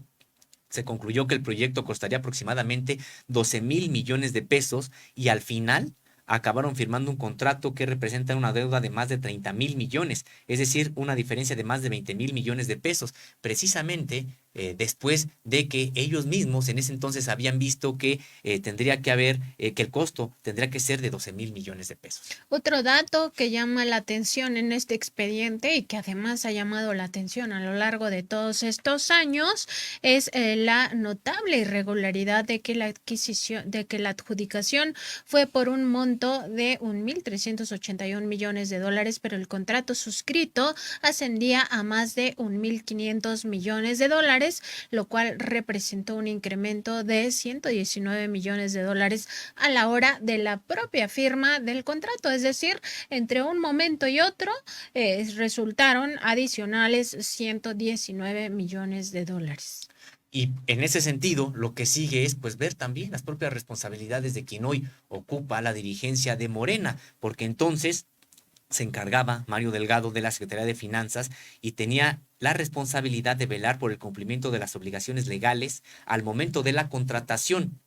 [SPEAKER 2] se concluyó que el proyecto costaría aproximadamente 12,000 millones de pesos y al final acabaron firmando un contrato que representa una deuda de más de 30,000 millones, es decir, una diferencia de más de 20,000 millones de pesos, precisamente después de que ellos mismos en ese entonces habían visto que tendría que haber, que el costo tendría que ser de 12,000 millones de pesos.
[SPEAKER 1] Otro dato que llama la atención en este expediente y que además ha llamado la atención a lo largo de todos estos años es la notable irregularidad de que la adjudicación fue por un monto de 1,381 millones de dólares, pero el contrato suscrito ascendía a más de 1,500 millones de dólares, lo cual representó un incremento de 119 millones de dólares a la hora de la propia firma del contrato. Es decir, entre un momento y otro resultaron adicionales 119 millones de dólares.
[SPEAKER 2] Y en ese sentido, lo que sigue es pues ver también las propias responsabilidades de quien hoy ocupa la dirigencia de Morena, porque entonces se encargaba Mario Delgado de la Secretaría de Finanzas y tenía la responsabilidad de velar por el cumplimiento de las obligaciones legales al momento de la contratación.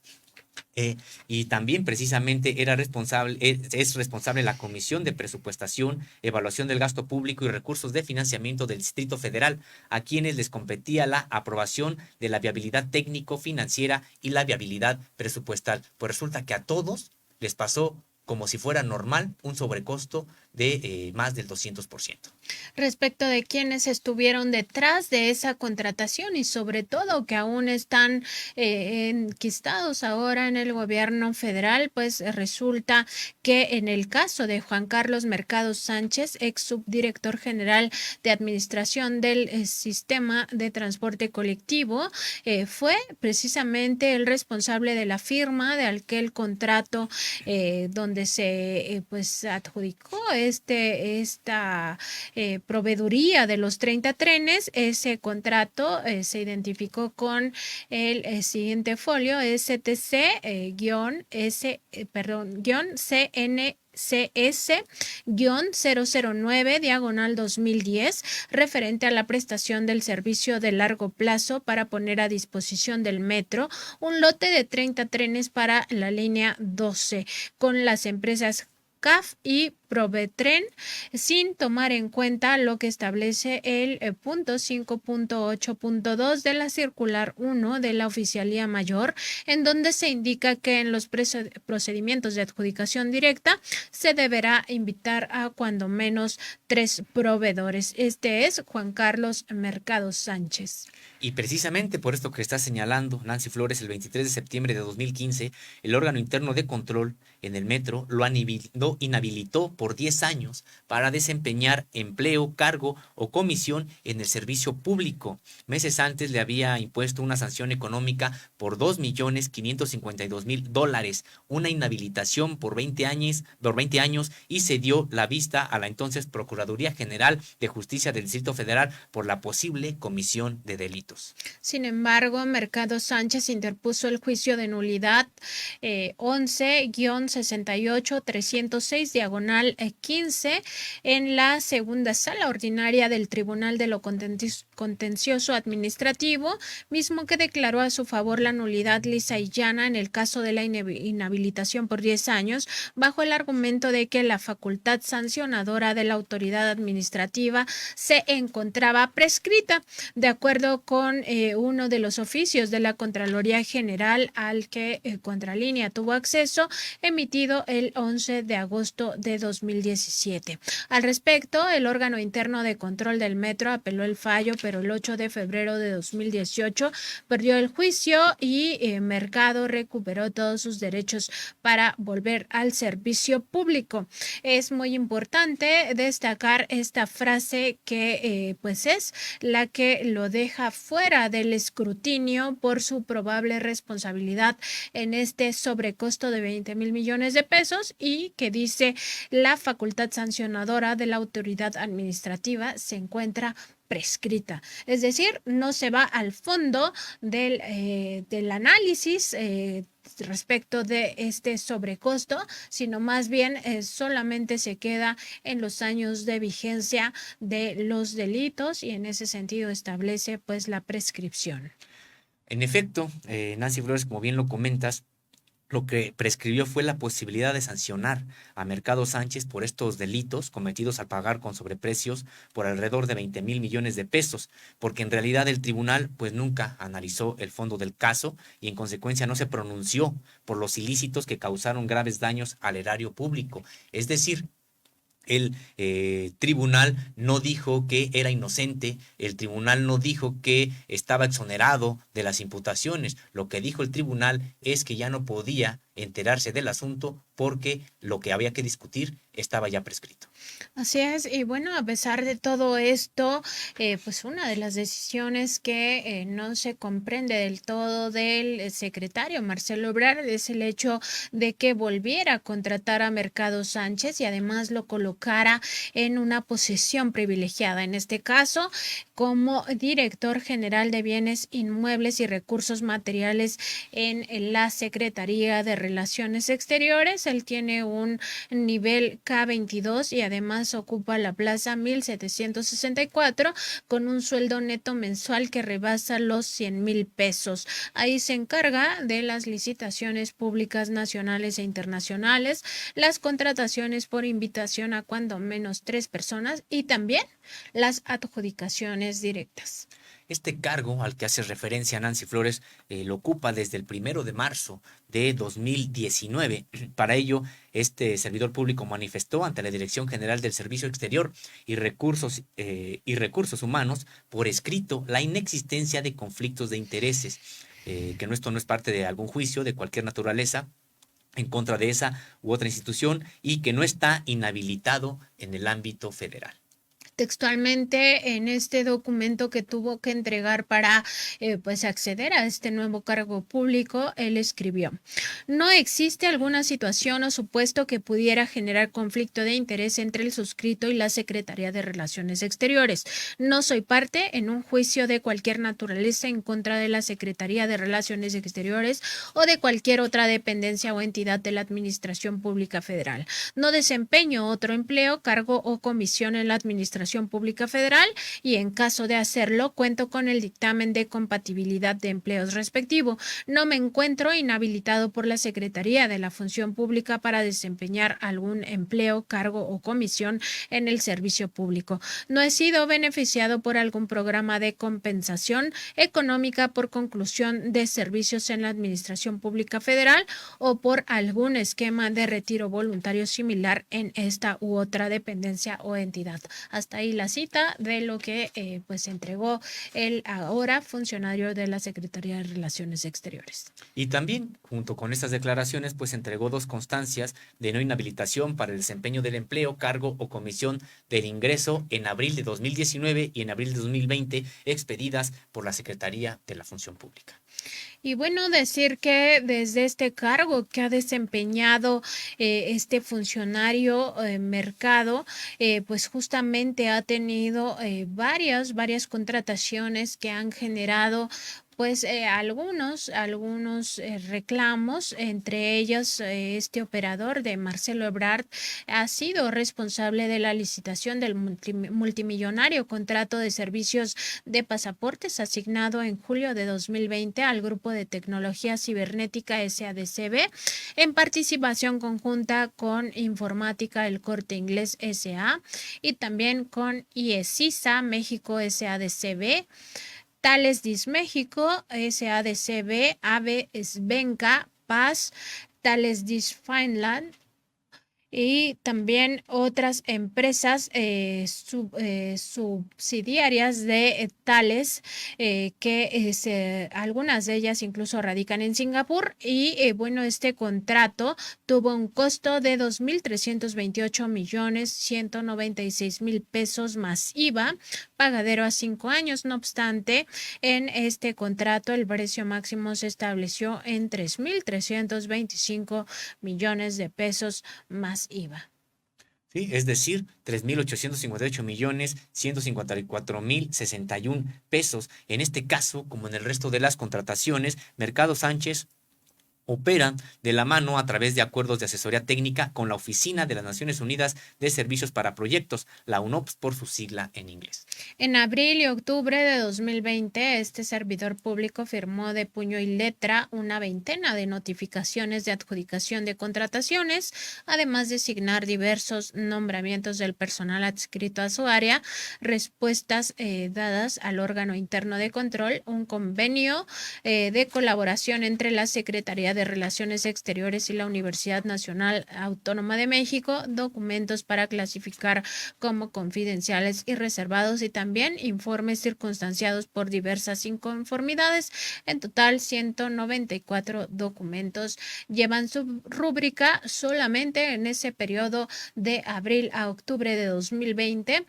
[SPEAKER 2] Y también precisamente es responsable la Comisión de Presupuestación, Evaluación del Gasto Público y Recursos de Financiamiento del Distrito Federal, a quienes les competía la aprobación de la viabilidad técnico-financiera y la viabilidad presupuestal. Pues resulta que a todos les pasó como si fuera normal un sobrecosto de más del 200%.
[SPEAKER 1] Respecto de quienes estuvieron detrás de esa contratación y sobre todo que aún están enquistados ahora en el gobierno federal, pues resulta que en el caso de Juan Carlos Mercado Sánchez, ex subdirector general de administración del sistema de transporte colectivo, fue precisamente el responsable de la firma de aquel contrato donde se pues adjudicó esta proveeduría de los 30 trenes. Ese contrato se identificó con el siguiente folio STC-CNCS-009/2010, referente a la prestación del servicio de largo plazo para poner a disposición del metro un lote de 30 trenes para la línea 12 con las empresas CAF y Provetren, sin tomar en cuenta lo que establece el punto 5.8.2 de la circular 1 de la Oficialía Mayor, en donde se indica que en los procedimientos de adjudicación directa se deberá invitar a cuando menos 3 proveedores. Este es Juan Carlos Mercado Sánchez.
[SPEAKER 2] Y precisamente por esto que está señalando Nancy Flores, el 23 de septiembre de 2015, el órgano interno de control en el metro lo inhabilitó por 10 años para desempeñar empleo, cargo o comisión en el servicio público. Meses antes le había impuesto una sanción económica por $2,552,000, una inhabilitación por 20 años y se dio la vista a la entonces Procuraduría General de Justicia del Distrito Federal por la posible comisión de delitos.
[SPEAKER 1] Sin embargo, Mercado Sánchez interpuso el juicio de nulidad 11-0 168-306/15 en la segunda sala ordinaria del Tribunal de lo Contencioso Administrativo, mismo que declaró a su favor la nulidad lisa y llana en el caso de la inhabilitación por 10 años, bajo el argumento de que la facultad sancionadora de la autoridad administrativa se encontraba prescrita, de acuerdo con uno de los oficios de la Contraloría General al que Contralínea tuvo acceso, emitido el 11 de agosto de 2017. Al respecto, el órgano interno de control del metro apeló el fallo, pero el 8 de febrero de 2018 perdió el juicio y Mercado recuperó todos sus derechos para volver al servicio público. Es muy importante destacar esta frase que pues es la que lo deja fuera del escrutinio por su probable responsabilidad en este sobrecosto de 20,000 millones de pesos, y que dice: la facultad sancionadora de la autoridad administrativa se encuentra prescrita. Es decir, no se va al fondo del análisis respecto de este sobrecosto, sino más bien solamente se queda en los años de vigencia de los delitos, y en ese sentido establece pues la prescripción.
[SPEAKER 2] En efecto, Nancy Flores, como bien lo comentas, lo que prescribió fue la posibilidad de sancionar a Mercado Sánchez por estos delitos cometidos al pagar con sobreprecios por alrededor de 20,000 millones de pesos, porque en realidad el tribunal pues nunca analizó el fondo del caso y en consecuencia no se pronunció por los ilícitos que causaron graves daños al erario público. Es decir, el tribunal no dijo que era inocente, el tribunal no dijo que estaba exonerado de las imputaciones. Lo que dijo el tribunal es que ya no podía enterarse del asunto porque lo que había que discutir estaba ya prescrito.
[SPEAKER 1] Así es, y bueno, a pesar de todo esto, pues una de las decisiones que no se comprende del todo del secretario Marcelo Ebrard es el hecho de que volviera a contratar a Mercado Sánchez y además lo colocara en una posición privilegiada, en este caso como director general de bienes inmuebles y recursos materiales en la Secretaría de Relaciones Exteriores. Él tiene un nivel K22 y además ocupa la plaza 1764 con un sueldo neto mensual que rebasa los 100,000 pesos. Ahí se encarga de las licitaciones públicas nacionales e internacionales, las contrataciones por invitación a cuando menos 3 personas y también las adjudicaciones directas.
[SPEAKER 2] Este cargo al que hace referencia Nancy Flores lo ocupa desde el 1 de marzo de 2019. Para ello, este servidor público manifestó ante la Dirección General del Servicio Exterior y Recursos Humanos por escrito la inexistencia de conflictos de intereses, que esto no es parte de algún juicio de cualquier naturaleza en contra de esa u otra institución y que no está inhabilitado en el ámbito federal.
[SPEAKER 1] Textualmente en este documento que tuvo que entregar para pues acceder a este nuevo cargo público, él escribió: no existe alguna situación o supuesto que pudiera generar conflicto de interés entre el suscrito y la Secretaría de Relaciones Exteriores. No soy parte en un juicio de cualquier naturaleza en contra de la Secretaría de Relaciones Exteriores o de cualquier otra dependencia o entidad de la Administración Pública Federal. No desempeño otro empleo, cargo o comisión en la Administración Pública Federal y en caso de hacerlo cuento con el dictamen de compatibilidad de empleos respectivo. No me encuentro inhabilitado por la Secretaría de la Función Pública para desempeñar algún empleo, cargo o comisión en el servicio público. No he sido beneficiado por algún programa de compensación económica por conclusión de servicios en la Administración Pública Federal o por algún esquema de retiro voluntario similar en esta u otra dependencia o entidad. Hasta ahí la cita de lo que pues entregó el ahora funcionario de la Secretaría de Relaciones Exteriores.
[SPEAKER 2] Y también, junto con estas declaraciones, pues entregó 2 constancias de no inhabilitación para el desempeño del empleo, cargo o comisión del ingreso en abril de 2019 y en abril de 2020, expedidas por la Secretaría de la Función Pública.
[SPEAKER 1] Y bueno, decir que desde este cargo que ha desempeñado este funcionario Mercado, pues justamente ha tenido varias contrataciones que han generado pues algunos reclamos, entre ellos este operador de Marcelo Ebrard ha sido responsable de la licitación del multimillonario contrato de servicios de pasaportes asignado en julio de 2020 al Grupo de Tecnología Cibernética SADCB en participación conjunta con Informática El Corte Inglés S.A. y también con IESISA México SADCB, Thales Dis México, SADCB, AVE Svenka, Paz, Thales Dis Finland, y también otras empresas subsidiarias de Thales, que algunas de ellas incluso radican en Singapur. Y bueno, este contrato tuvo un costo de 2.328.196.000 pesos más IVA, pagadero a 5 años. No obstante, en este contrato el precio máximo se estableció en 3.325 millones de pesos más IVA.
[SPEAKER 2] Sí, es decir, 3.858.154.061 pesos. En este caso, como en el resto de las contrataciones, Mercado Sánchez opera de la mano a través de acuerdos de asesoría técnica con la Oficina de las Naciones Unidas de Servicios para Proyectos, la UNOPS por su sigla en inglés.
[SPEAKER 1] En abril y octubre de 2020, este servidor público firmó de puño y letra una veintena de notificaciones de adjudicación de contrataciones, además de signar diversos nombramientos del personal adscrito a su área, respuestas dadas al órgano interno de control, un convenio de colaboración entre la Secretaría de Relaciones Exteriores y la Universidad Nacional Autónoma de México, documentos para clasificar como confidenciales y reservados, y también informes circunstanciados por diversas inconformidades. En total, 194 documentos llevan su rúbrica solamente en ese periodo de abril a octubre de 2020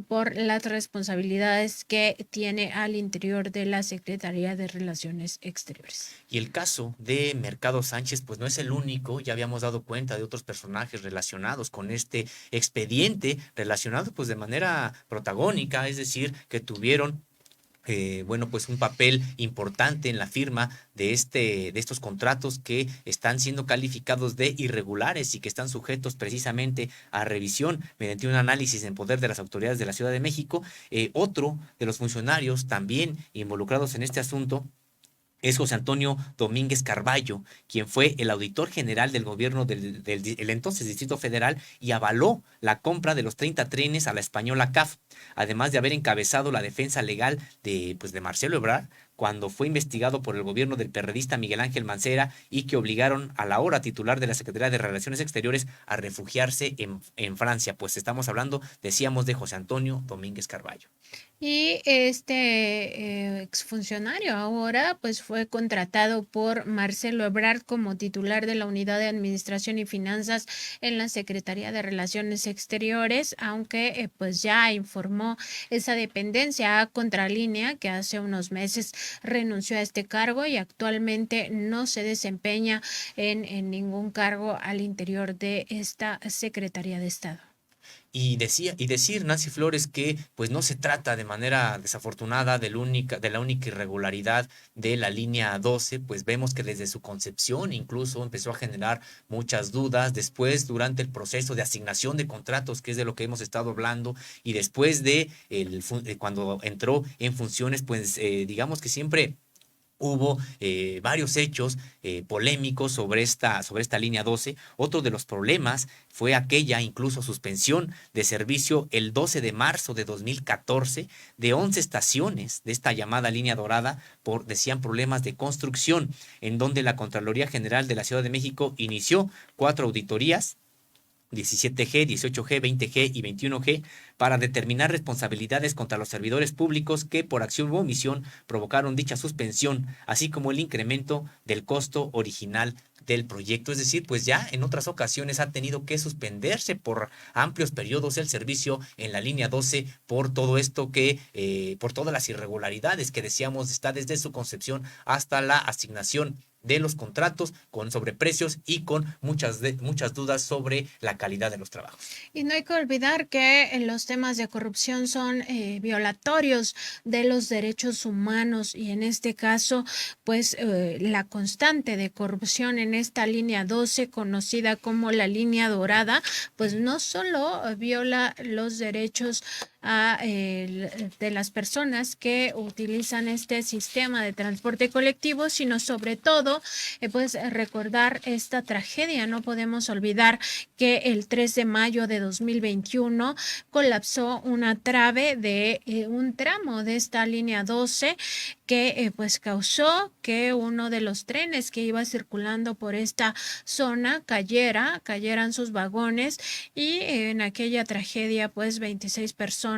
[SPEAKER 1] por las responsabilidades que tiene al interior de la Secretaría de Relaciones Exteriores.
[SPEAKER 2] Y el caso de Mercado Sánchez, pues no es el único. Ya habíamos dado cuenta de otros personajes relacionados con este expediente, relacionados pues de manera protagónica, es decir, que tuvieron bueno, pues un papel importante en la firma de estos contratos que están siendo calificados de irregulares y que están sujetos precisamente a revisión mediante un análisis en poder de las autoridades de la Ciudad de México. Otro de los funcionarios también involucrados en este asunto es José Antonio Domínguez Carballo, quien fue el auditor general del gobierno del entonces Distrito Federal y avaló la compra de los 30 trenes a la española CAF, además de haber encabezado la defensa legal de Marcelo Ebrard cuando fue investigado por el gobierno del perredista Miguel Ángel Mancera y que obligaron a la ahora titular de la Secretaría de Relaciones Exteriores a refugiarse en Francia. Pues estamos hablando, decíamos, de José Antonio Domínguez Carballo.
[SPEAKER 1] Y este exfuncionario ahora pues fue contratado por Marcelo Ebrard como titular de la Unidad de Administración y Finanzas en la Secretaría de Relaciones Exteriores, aunque pues ya informó esa dependencia a Contralínea, que hace unos meses renunció a este cargo y actualmente no se desempeña en ningún cargo al interior de esta Secretaría de Estado.
[SPEAKER 2] Y decir, Nancy Flores, que pues no se trata de manera desafortunada de la única irregularidad de la línea 12, pues vemos que desde su concepción incluso empezó a generar muchas dudas. Después, durante el proceso de asignación de contratos, que es de lo que hemos estado hablando, y después de cuando entró en funciones, pues digamos que siempre hubo varios hechos polémicos sobre esta línea 12. Otro de los problemas fue aquella incluso suspensión de servicio el 12 de marzo de 2014 de 11 estaciones de esta llamada línea dorada por, decían, problemas de construcción, en donde la Contraloría General de la Ciudad de México inició 4 auditorías, 17G, 18G, 20G y 21G, para determinar responsabilidades contra los servidores públicos que por acción u omisión provocaron dicha suspensión, así como el incremento del costo original del proyecto. Es decir, pues ya en otras ocasiones ha tenido que suspenderse por amplios periodos el servicio en la línea 12 por todo esto por todas las irregularidades que decíamos está desde su concepción hasta la asignación de los contratos, con sobreprecios y con muchas dudas sobre la calidad de los trabajos.
[SPEAKER 1] Y no hay que olvidar que los temas de corrupción son violatorios de los derechos humanos, y en este caso, pues la constante de corrupción en esta línea 12, conocida como la línea dorada, pues no solo viola los derechos de las personas que utilizan este sistema de transporte colectivo, sino sobre todo pues recordar esta tragedia. No podemos olvidar que el 3 de mayo de 2021 colapsó una trave de un tramo de esta línea 12 que pues causó que uno de los trenes que iba circulando por esta zona cayeran sus vagones, y en aquella tragedia pues 26 personas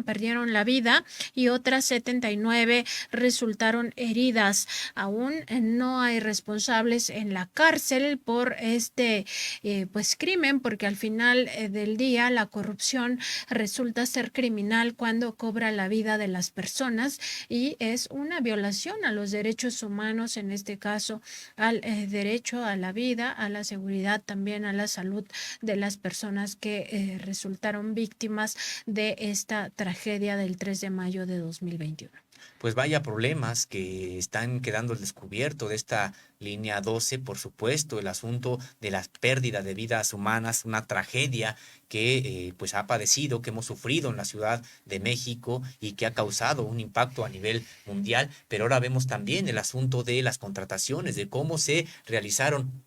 [SPEAKER 1] perdieron la vida y otras 79 resultaron heridas. Aún no hay responsables en la cárcel por este pues crimen, porque al final del día la corrupción resulta ser criminal cuando cobra la vida de las personas, y es una violación a los derechos humanos, en este caso al derecho a la vida, a la seguridad, también a la salud de las personas que resultaron víctimas de esta tragedia del 3 de mayo de 2021.
[SPEAKER 2] Pues vaya problemas que están quedando al descubierto de esta línea 12, por supuesto, el asunto de la pérdida de vidas humanas, una tragedia que pues ha padecido, que hemos sufrido en la Ciudad de México y que ha causado un impacto a nivel mundial, pero ahora vemos también el asunto de las contrataciones, de cómo se realizaron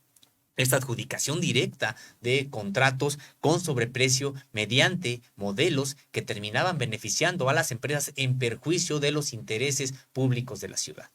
[SPEAKER 2] esta adjudicación directa de contratos con sobreprecio mediante modelos que terminaban beneficiando a las empresas en perjuicio de los intereses públicos de la ciudad.